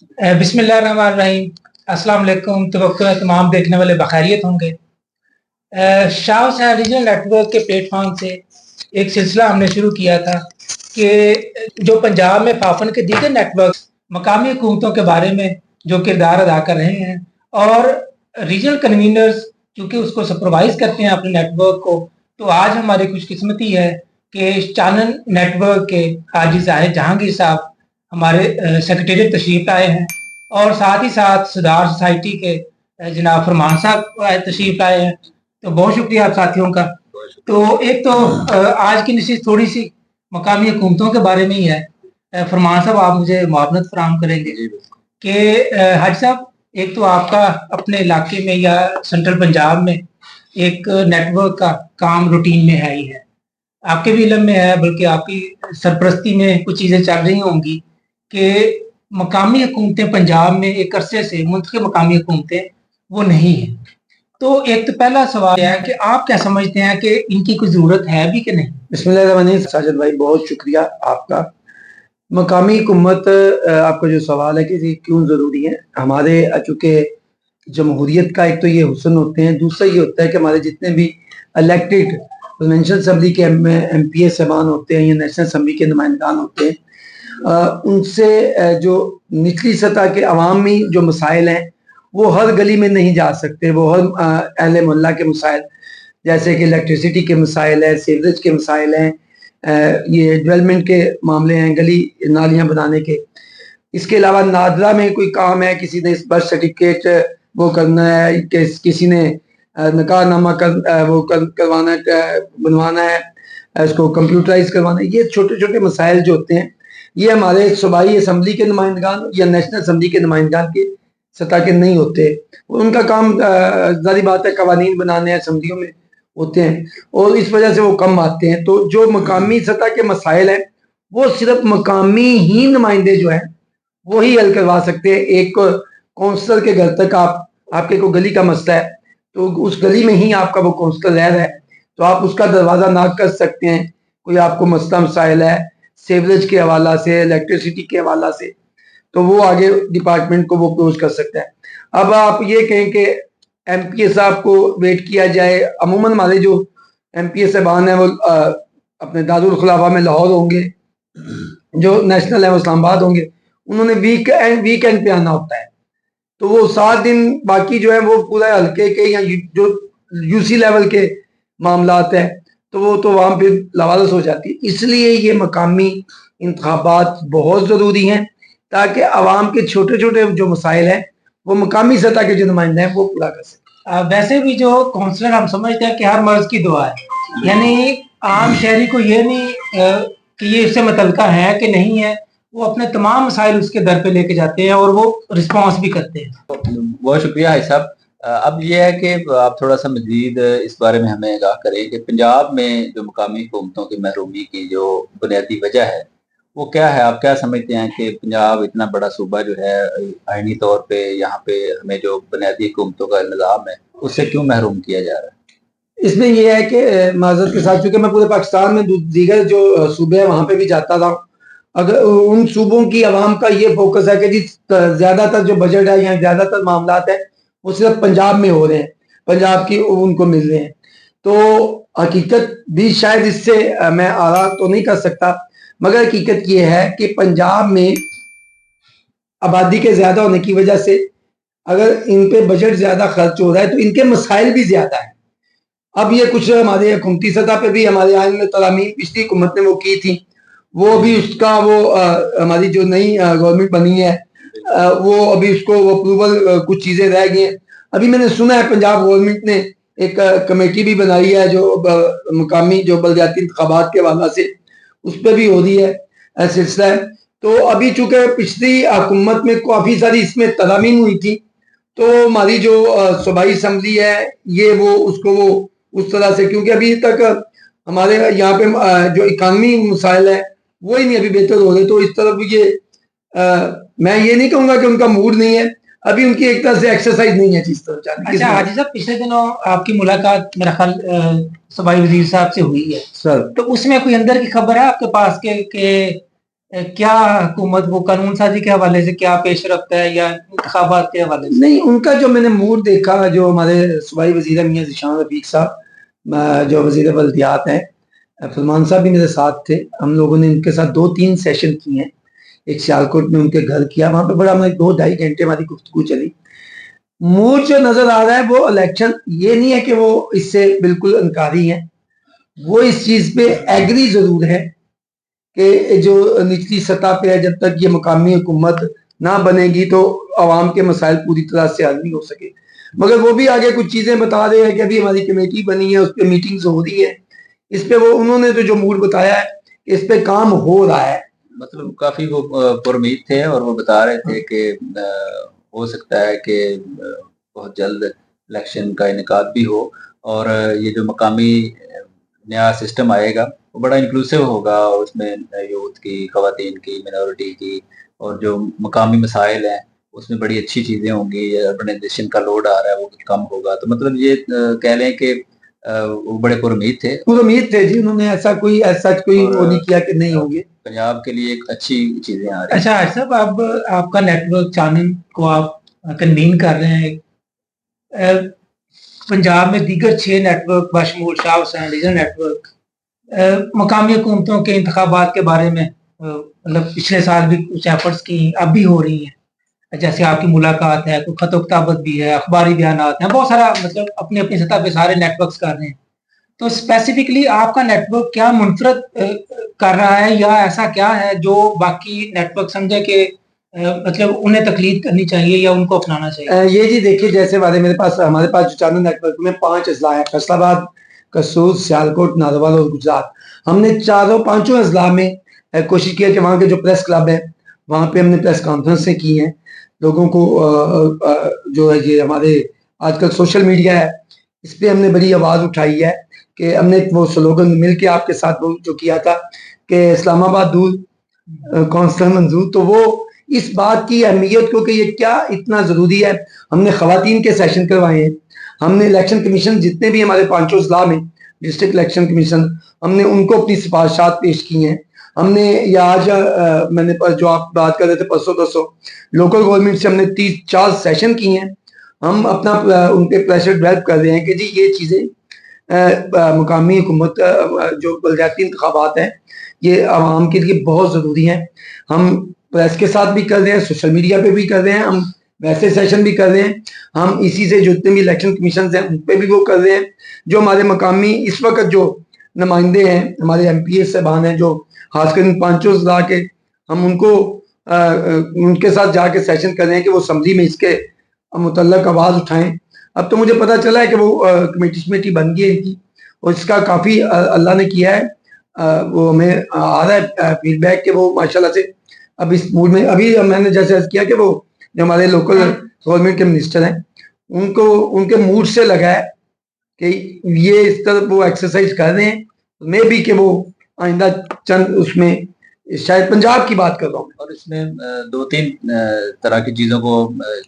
बिस्मिल्लाहिर्रहमानिर्रहीम। अस्सलाम वालेकुम। तवक्को है तमाम देखने वाले बखैरियत होंगे। शाह हुसैन रीजनल नेटवर्क के प्लेटफॉर्म से एक सिलसिला हमने शुरू किया था कि जो पंजाब में फाफन के दीगर नेटवर्क मकामी हुकूमतों के बारे में जो किरदार अदा कर रहे हैं और रीजनल कन्वीनर्स चूँकि उसको सुपरवाइज करते हैं अपने नेटवर्क को, तो आज हमारी खुशकिस्मती है कि चानन नेटवर्क के हाजी ज़ाहिद जहांगीर साहब हमारे सेक्रेटेरिएट तशरीफ लाए हैं और साथ ही साथ सुधार सोसाइटी के जनाब फरमान साहब तशरीफ लाए हैं। तो बहुत शुक्रिया आप साथियों का। तो एक तो आज की नशिस्त थोड़ी सी मकामी हुकूमतों के बारे में ही है। फरमान साहब आप मुझे मुआवनत फराहम करेंगे कि हाजी साहब, एक तो आपका अपने इलाके में या सेंट्रल पंजाब में एक नेटवर्क का काम रूटीन में है ही है, आपके भी इल्म में है, बल्कि आपकी सरपरस्ती में कुछ चीज़ें चल रही होंगी कि मकामी हुकूमतें पंजाब में एक अरसे से मुंतखब मकामी हुकूमतें वो नहीं हैं। तो एक तो पहला सवाल है कि आप क्या समझते हैं कि इनकी कोई ज़रूरत है भी कि नहीं? बिस्मिल्लाह साजिद भाई, बहुत शुक्रिया आपका। मकामी हुकूमत आपका जो सवाल है कि क्यों ज़रूरी है, हमारे चूँकि जमहूरियत का एक तो ये हुस्न होते हैं, दूसरा ये होता है कि हमारे जितने भी इलेक्टेड प्रोविंशियल असम्बली के MPA साहबान होते हैं या नेशनल असम्बली के नुमाइंदान होते हैं, उनसे जो निचली सतह के अवामी जो मसाइल हैं वो हर गली में नहीं जा सकते। वो हर अहले मोहल्ला के मसाइल, जैसे कि इलेक्ट्रिसिटी के मसाइल हैं, सीवरेज के मसाइल हैं, ये डेवलपमेंट के मामले हैं, गली नालियां बनाने के। इसके अलावा नादरा में कोई काम है, किसी ने बर्थ सर्टिफिकेट वो करना है, किसी ने निकाहनामा करवाना है, बनवाना है, इसको कंप्यूटराइज करवाना है। ये छोटे छोटे मसाइल जो होते हैं ये हमारे सूबाई असम्बली के नुमाइंदगान या नेशनल असम्बली के नुमाइंदगान के सतह के नहीं होते। उनका काम जारी बात है कवानीन बनाने असम्बलियों में होते हैं और इस वजह से वो कम आते हैं। तो जो मकामी सतह के मसाइल हैं वो सिर्फ मकामी ही नुमाइंदे जो हैं वो ही हल करवा सकते हैं। एक काउंसलर के घर तक आपके को गली का मसला है तो उस गली में ही आपका वो काउंसलर रह रहा है तो आप उसका दरवाजा नाक कर सकते हैं। कोई आपको मसला मसाइल है सीवरेज के हवाला से, इलेक्ट्रिसिटी के हवाला से, तो वो आगे डिपार्टमेंट को वो अप्रोच कर सकता है। अब आप ये कहें कि MPA साहब को वेट किया जाए, अमूमन हमारे जो MPA साहबान हैं वो अपने दारुल खुलाफा में लाहौर होंगे, जो नेशनल है वो इस्लामाबाद होंगे। उन्होंने वीकेंड पे आना होता है तो वो 7 दिन बाकी जो है वो पूरा हल्के के या जो UC लेवल के मामलात हैं तो वो तो वहां पे लवारस हो जाती है। इसलिए ये मकामी इंतखाबात बहुत ज़रूरी हैं ताकि आवाम के छोटे छोटे जो मसाइल हैं वो मकामी सतह के जो नुमाइंदे हैं वो पूरा कर सकें। वैसे भी जो काउंसलर हम समझते हैं कि हर मर्ज की दुआ है, यानी आम शहरी को ये नहीं कि ये इससे मुतल्लिका है कि नहीं है, वो अपने तमाम मसाइल उसके दर पे लेके जाते हैं और वो रिस्पॉन्स भी करते हैं। बहुत शुक्रिया भाई साहब। अब ये है कि आप थोड़ा सा मजीद इस बारे में हमें आगाह करें कि पंजाब में जो मकामी हुकूमतों की महरूमी की जो बुनियादी वजह है वो क्या है। आप क्या समझते हैं कि पंजाब इतना बड़ा सूबा जो है आईनी तौर पे यहाँ पे हमें जो बुनियादी हुकूमतों का निज़ाम है उससे क्यों महरूम किया जा रहा है? इसमें यह है कि माजरत के साथ चूंकि मैं पूरे पाकिस्तान में दीगर जो सूबे हैं वहां पे भी जाता था, अगर उन सूबों की आवाम का ये फोकस है कि जी ज्यादातर जो बजट है या ज्यादातर मामला है वो सिर्फ पंजाब में हो रहे हैं, पंजाब की उनको मिल रहे हैं। तो हकीकत भी शायद इससे मैं आरा तो नहीं कर सकता, मगर हकीकत ये है कि पंजाब में आबादी के ज्यादा होने की वजह से अगर इन पे बजट ज्यादा खर्च हो रहा है तो इनके मसाइल भी ज्यादा है। अब ये कुछ हमारे हुकूमती सतह पे भी हमारे आइन में तरामीम पिछली हुकूमत ने वो की थी, वो भी उसका वो हमारी जो नई गवर्नमेंट बनी है वो अभी उसको वो अप्रूवल कुछ चीजें रह गई हैं। अभी मैंने सुना है पंजाब गवर्नमेंट ने एक कमेटी भी बनाई है जो मकामी जो बलदियाती इंतखाबात के हवाला से उस पर भी हो रही है सिलसिला है। तो अभी चूंकि पिछली हुकूमत में काफी सारी इसमें तरामीम हुई थी तो हमारी जो सूबाई असम्बली है ये वो उसको वो उस तरह से, क्योंकि अभी तक हमारे यहाँ पे जो इकानमी मसाइल है वो ही नहीं अभी बेहतर हो रहे। तो इस तरफ ये मैं ये नहीं कहूंगा कि उनका मूड नहीं है, अभी उनकी एक तरह से एक्सरसाइज नहीं है चीज तरफ जाने की। अच्छा हाजी साहब, पिछले दिनों आपकी मुलाकात मेरा ख्याल सूबाई वजीर साहब से हुई है सर, तो उसमें कोई अंदर की खबर है आपके पास के क्या हुकूमत वो कानून साजी के हवाले से क्या पेश रफ्त है या इंतखाबात के हवाले से? नहीं, उनका जो मैंने मूड देखा, जो हमारे सूबाई वजीर मियां ज़ीशान रफीक साहब, जो वजीर बल्दियात हैं, फरमान साहब भी मेरे साथ थे। हम लोगों ने उनके साथ 2-3 सेशन किए हैं। एक सियालकोट में उनके घर किया, वहां पे बड़ा हमारे 2-2.5 घंटे हमारी गुफ्तगू चली। मूड जो नजर आ रहा है वो इलेक्शन, ये नहीं है कि वो इससे बिल्कुल इनकारी है, वो इस चीज पे एग्री जरूर है कि जो निचली सतह पे है, जब तक ये मुकामी हुकूमत ना बनेगी तो आवाम के मसाइल पूरी तरह से हल नहीं हो सके। मगर वो भी आगे कुछ चीजें बता रहे हैं कि अभी हमारी कमेटी बनी है, उस पर मीटिंग्स हो रही है, इस पे वो उन्होंने तो जो मूड बताया है इस पे काम हो रहा है। मतलब काफी वो पुरउम्मीद थे और वो बता रहे थे कि हो सकता है कि बहुत जल्द इलेक्शन का इनेकाद भी हो और ये जो मकामी नया सिस्टम आएगा वो बड़ा इंक्लूसिव होगा और उसमें यूथ की, खवातीन की, मिनॉरिटी की और जो मकामी मसाइल हैं उसमें बड़ी अच्छी चीजें होंगी। अर्बनाइजेशन का लोड आ रहा है वो कम होगा। तो मतलब ये कह लें कि वो बड़े पुरउम्मीद थे उम्मीद थे जी, उन्होंने ऐसा कोई वो नहीं किया कि नहीं होंगे। पंजाब के लिए एक अच्छी चीजें आ रही अच्छा आज साहब, अब आपका नेटवर्क चैनल को आप कन्वीन कर रहे हैं। पंजाब में दीगर 6 नेटवर्क बशमूल शाह हुसैन रीजनल नेटवर्क मकामी हुकूमतों के इंतखाबात के बारे में मतलब पिछले साल भी कुछ एफर्ट्स की, अब भी हो रही हैं। जैसे आपकी मुलाकात है, कोई खत किताबत भी है, अखबारी बयानात हैं, बहुत सारा मतलब अपनी अपनी सतह पे सारे नेटवर्क्स कर रहे हैं। तो स्पेसिफिकली आपका नेटवर्क क्या मुनफरद कर रहा है या ऐसा क्या है जो बाकी नेटवर्क समझे कि मतलब उन्हें तकलीद करनी चाहिए या उनको अपनाना चाहिए? ये जी देखिए, जैसे हमारे पास जो चैनल नेटवर्क में 5 अजला है, फैसलाबाद, कसूर, सियालकोट, नारोवाल और गुजरात। हमने चारों पांचों अजला में कोशिश की है कि वहाँ के जो प्रेस क्लब है वहाँ पे हमने प्रेस कॉन्फ्रेंसें की हैं। लोगों को जो है ये हमारे आजकल सोशल मीडिया है, इस पे हमने बड़ी आवाज उठाई है कि हमने वो स्लोगन मिल के आपके साथ वो जो किया था कि इस्लामाबाद दूर कौंसलर मंजूर, तो वो इस बात की अहमियत को कि ये क्या इतना जरूरी है। हमने खवातीन के सेशन करवाए हैं, हमने इलेक्शन कमीशन जितने भी हमारे पांचों अजला में डिस्ट्रिक्ट इलेक्शन कमीशन, हमने उनको अपनी सिफारिशात पेश की हैं। हमने या आज मैंने जो आप बात कर रहे थे परसों तरसों लोकल गवर्नमेंट से हमने 3-4 सेशन किए हैं। हम अपना उन पे प्रेशर डेवलप कर रहे हैं कि जी ये चीज़ें मुकामी हुकूमत जो बलदियाती इंतखाबात हैं ये आवाम के लिए बहुत ज़रूरी हैं। हम प्रेस के साथ भी कर रहे हैं, सोशल मीडिया पे भी कर रहे हैं, हम वैसे सेशन भी कर रहे हैं। हम इसी से जितने भी इलेक्शन कमीशन हैं उन पे भी वो कर रहे हैं। जो हमारे मकामी इस वक्त जो नुमाइंदे हैं, हमारे MPA साहबान हैं, जो खासकर इन पांचों अजला के, हम उनको उनके साथ जाके सेशन कर रहे हैं कि वो असम्बली में इसके मुतल्लक आवाज़ उठाएं। अब तो मुझे पता चला है कि वो कमेटी बन गई है इनकी, और इसका काफ़ी अल्लाह ने किया है। वो हमें आ रहा है फीडबैक कि वो माशाल्लाह से अब इस मूड में, अभी मैंने जैसे अर्ज किया कि वो जो हमारे लोकल गवर्नमेंट के मिनिस्टर हैं उनको उनके मूड से लगा है कि ये इस तरह वो एक्सरसाइज कर रहे हैं, मे भी कि वो आइंदा चंद उसमें, शायद पंजाब की बात कर रहा हूँ। और इसमें 2-3 तरह की चीज़ों को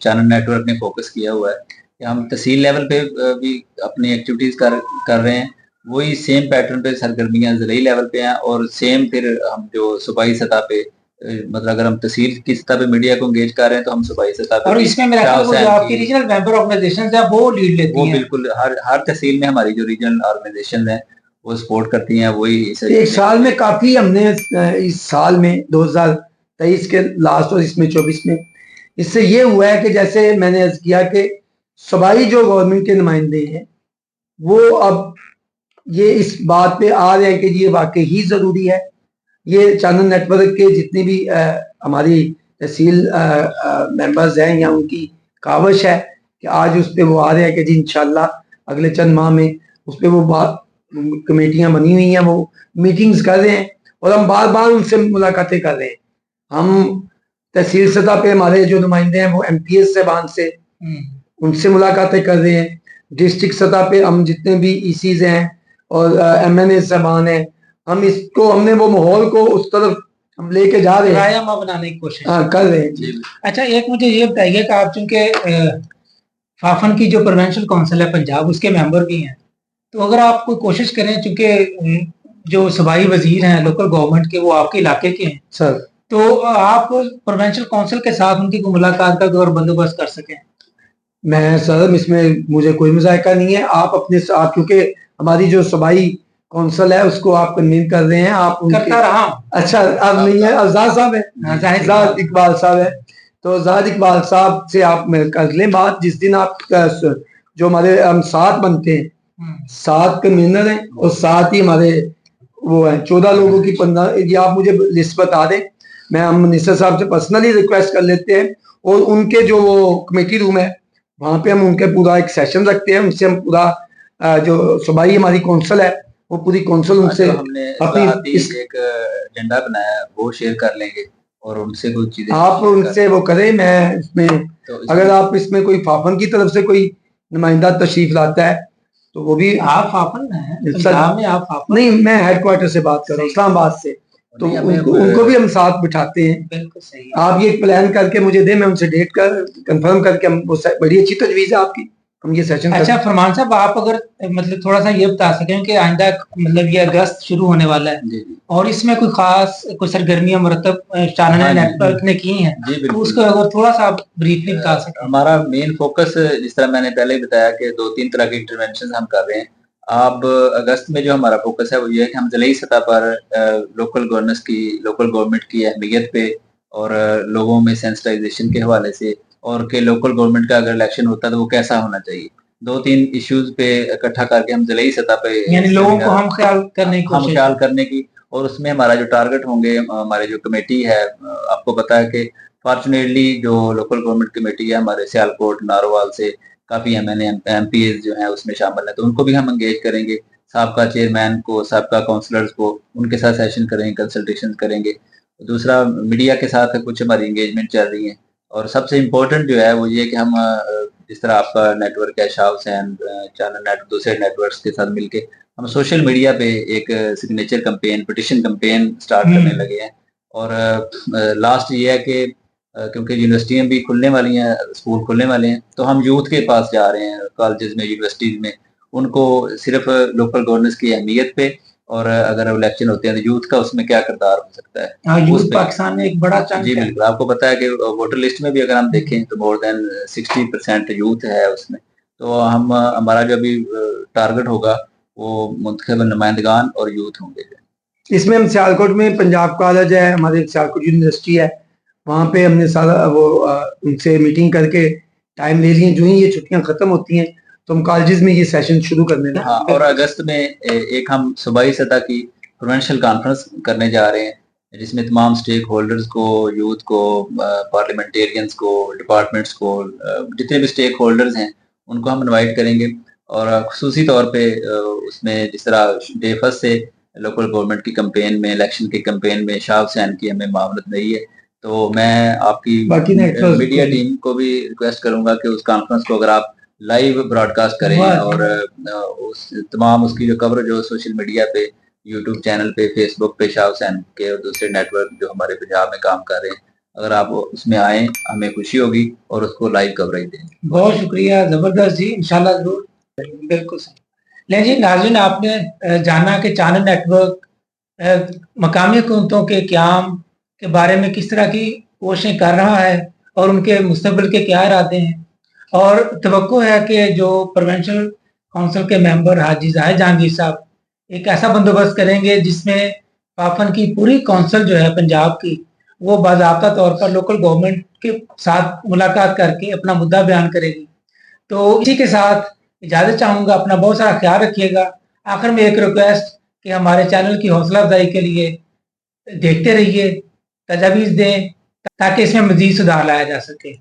चैनल नेटवर्क ने फोकस किया हुआ है कि हम तहसील लेवल पे भी अपनी एक्टिविटीज़ कर रहे हैं। वही सेम पैटर्न पे सरगर्मियाँ ज़िले लेवल पे हैं और सेम फिर हम जो सूबाई सतह पे मतलब अगर हम तहसील की सतह पे मीडिया को एंगेज कर रहे हैं तो हम सूबाई सतह पे और इसमें मेरा ख्याल है जो आपकी रीजनल मेंबर ऑर्गेनाइजेशंस है वो लीड लेती हैं। वो बिल्कुल हर तहसील में हमारी जो रीजनल ऑर्गेनाइजेशन है वो सपोर्ट करती हैं। वही एक साल में काफी हमने इस साल में 2023 के लास्ट और इसमें 24 में इससे ये हुआ है कि जैसे मैंने अर्ज किया कि सूबाई जो गवर्नमेंट के नुमाइंदे हैं वो अब ये इस बात पे आ रहे हैं कि ये वाकई ही जरूरी है। ये चैनल नेटवर्क के जितनी भी हमारी तहसील मेंबर्स हैं या उनकी कावश है कि आज उस पर वो आ रहे हैं कि जी इंशाल्लाह अगले चंद माह में उस पर वो कमेटियां बनी हुई हैं, वो मीटिंग्स कर रहे हैं और हम बार बार उनसे मुलाकातें कर रहे हैं। हम तहसील सतह पे हमारे जो नुमाइंदे हैं वो MPS साहबान से उनसे मुलाकातें कर रहे हैं। डिस्ट्रिक्ट सतह पे हम जितने भी ECs हैं और MNA साहबान हैं, हम इसको हमने वो माहौल को उस तरफ हम लेके जा रहे हैं, रायमा बनाने की कोशिश कर रहे हैं। अच्छा एक मुझे ये बताइए कि आप चूंकि फाफन की जो प्रोविंशियल काउंसिल है पंजाब उसके मेंबर भी हैं, तो अगर आप कोई कोशिश करें, चूंकि जो सूबाई वजीर हैं लोकल गवर्नमेंट के, वो आपके इलाके के हैं, सर तो आप प्रोविंशियल काउंसिल के साथ उनकी कोई मुलाकात का और बंदोबस्त कर सकें। मैं सर इसमें मुझे कोई मजायका नहीं है। आप अपने साथ, क्योंकि हमारी जो सूबाई काउंसिल है उसको आप कन्वीन कर रहे हैं, आप करता रहा हूं। अच्छा, अब नहीं है, आजाद साहब है, जाहिद इकबाल साहब है, तो जाहिद इकबाल साहब से आप कर लें बात। जिस दिन आप जो हमारे हम 7 बनते हैं, 7 कन्वीनर हैं और 7 ही हमारे वो हैं, 14 लोगों की 15, ये आप मुझे लिस्ट बता दें, मैं हम मिनिस्टर साहब से पर्सनली रिक्वेस्ट कर लेते हैं। और उनके जो वो कमेटी रूम है वहाँ पे हम उनके पूरा एक सेशन रखते हैं, उनसे हम पूरा जो सूबाई हमारी काउंसिल है वो पूरी काउंसिल उनसे हमने अपनी एक एजेंडा बनाया है वो शेयर कर लेंगे और उनसे कुछ चीजें आप उनसे वो करें। मैं इसमें अगर आप इसमें कोई फाफन की तरफ से कोई नुमाइंदा तशरीफ लाता है तो वो भी आप फाफन हैं पंजाब में, आप फाफन नहीं, मैं हेडक्वार्टर से बात कर रहा हूँ इस्लामाबाद से, तो उनको भी हम साथ बिठाते हैं। बिल्कुल सही। आप ये प्लान करके मुझे दें, मैं उनसे डेट कर कंफर्म करके, हम बड़ी अच्छी तजवीज़ है आपकी, हम ये सेशन अच्छा फरमान साहब, आप अगर मतलब थोड़ा सा ये बता सकें कि आइंदा मतलब ये अगस्त शुरू होने वाला है और इसमें कोई खास कोई सरगर्मियां मुरतब चानना नेटवर्क ने की हैं, तो उसको अगर थोड़ा सा ब्रीफली बता सकें। हमारा मेन फोकस, जिस तरह मैंने पहले ही बताया कि 2-3 तरह की इंटरवेंशन हम कर रहे हैं। अब अगस्त में जो हमारा फोकस है वो ये है कि हम ज़िले सतह पर लोकल गवर्नमेंट की अहमियत पे और लोगों में सेंसिटाइजेशन के हवाले से, और कि लोकल गवर्नमेंट का अगर इलेक्शन होता है तो वो कैसा होना चाहिए, 2-3 इश्यूज पे इकट्ठा करके हम ज़िले सतह पे यानी लोगों को हम ख्याल करने की और उसमें हमारा जो टारगेट होंगे, हमारे जो कमेटी है, आपको पता है कि फॉर्चुनेटली जो लोकल गवर्नमेंट कमेटी है हमारे सियालकोट नारोवाल से काफ़ी MPs जो हैं उसमें शामिल हैं, तो उनको भी हम एंगेज करेंगे, साबका चेयरमैन को, साबका काउंसलर्स को, उनके साथ सेशन करेंगे, कंसल्टेशन करेंगे। दूसरा, मीडिया के साथ कुछ हमारी एंगेजमेंट चल रही है और सबसे इम्पोर्टेंट जो है वो ये कि हम जिस तरह आपका नेटवर्क है शाह हुसैन चैनल नेट, दूसरे नेटवर्क्स के साथ मिलके हम सोशल मीडिया पे एक signature campaign, petition campaign start करने लगे हैं। और लास्ट ये है कि क्योंकि यूनिवर्सिटियाँ भी खुलने वाली हैं, स्कूल खुलने वाले हैं, तो हम यूथ के पास जा रहे हैं, कॉलेजेस में, यूनिवर्सिटीज़ में, उनको सिर्फ लोकल गवर्नेंस की अहमियत पे और अगर इलेक्शन होते हैं तो यूथ का उसमें क्या किरदार हो सकता है। हाँ, यूथ पाकिस्तान में एक बड़ा चंक जी है। बिल्कुल, आपको पता है कि वोटर लिस्ट में भी अगर हम देखें तो मोर देन 60% यूथ है उसमें। तो हम हमारा जो अभी टारगेट होगा वो मुंतखब नुमाइंदगान और यूथ होंगे। इसमें हम सियालकोट में पंजाब कॉलेज है, हमारे सियालकोट यूनिवर्सिटी है, वहाँ पे हमने सारा वो उनसे मीटिंग करके टाइम ले लिए। जो ही ये छुट्टियां खत्म होती हैं तो हम कॉलेजेस में ये सेशन शुरू करने लगे। हाँ, और अगस्त में एक हम सूबाई सतह की प्रोविंशियल कॉन्फ्रेंस करने जा रहे हैं जिसमें तमाम स्टेक होल्डर्स को, यूथ को, पार्लियामेंटेरियंस को, डिपार्टमेंट्स को, जितने भी स्टेक होल्डर्स हैं उनको हम इनवाइट करेंगे। और खुसूसी तौर पे उसमें जिस तरह डे फर्स्ट से लोकल गवर्नमेंट की कैंपेन में, इलेक्शन की कैंपेन में शाह हुसैन की हमें मामलत रही है, तो मैं आपकी मीडिया टीम को भी रिक्वेस्ट करूंगा कि उस कॉन्फ्रेंस को अगर आप लाइव ब्रॉडकास्ट करें और उस तमाम उसकी जो कवरेज हो सोशल मीडिया पे, यूट्यूब चैनल पे, फेसबुक पे, शाह हुसैन के और दूसरे नेटवर्क जो हमारे पंजाब में काम कर रहे हैं, अगर आप उसमें आए हमें खुशी होगी और उसको लाइव कवरेज दें। बहुत शुक्रिया, जबरदस्त जी, इंशाल्लाह जरूर। बिल्कुल सही। लेकिन जी नाज़रीन, आपने जाना कि चैनल नेटवर्क मकामी हुकूमतों के क़याम के बारे में किस तरह की कोशिशें कर रहा है और उनके मुस्तकबिल के क्या इरादे हैं, और तवक्को है कि जो प्रोविंशियल काउंसिल के मेंबर हाजी जाहिद जहांगीर साहब एक ऐसा बंदोबस्त करेंगे जिसमें पाफन की पूरी काउंसिल जो है पंजाब की, वो बाज़ाब्ता तौर पर लोकल गवर्नमेंट के साथ मुलाकात करके अपना मुद्दा बयान करेगी। तो इसी के साथ इजाज़त चाहूँगा, अपना बहुत सारा ख्याल रखिएगा। आखिर में एक रिक्वेस्ट कि हमारे चैनल की हौसला अफजाई के लिए देखते रहिए, तजावीज़ दें ताकि इसमें मज़ीद सुधार लाया जा सके।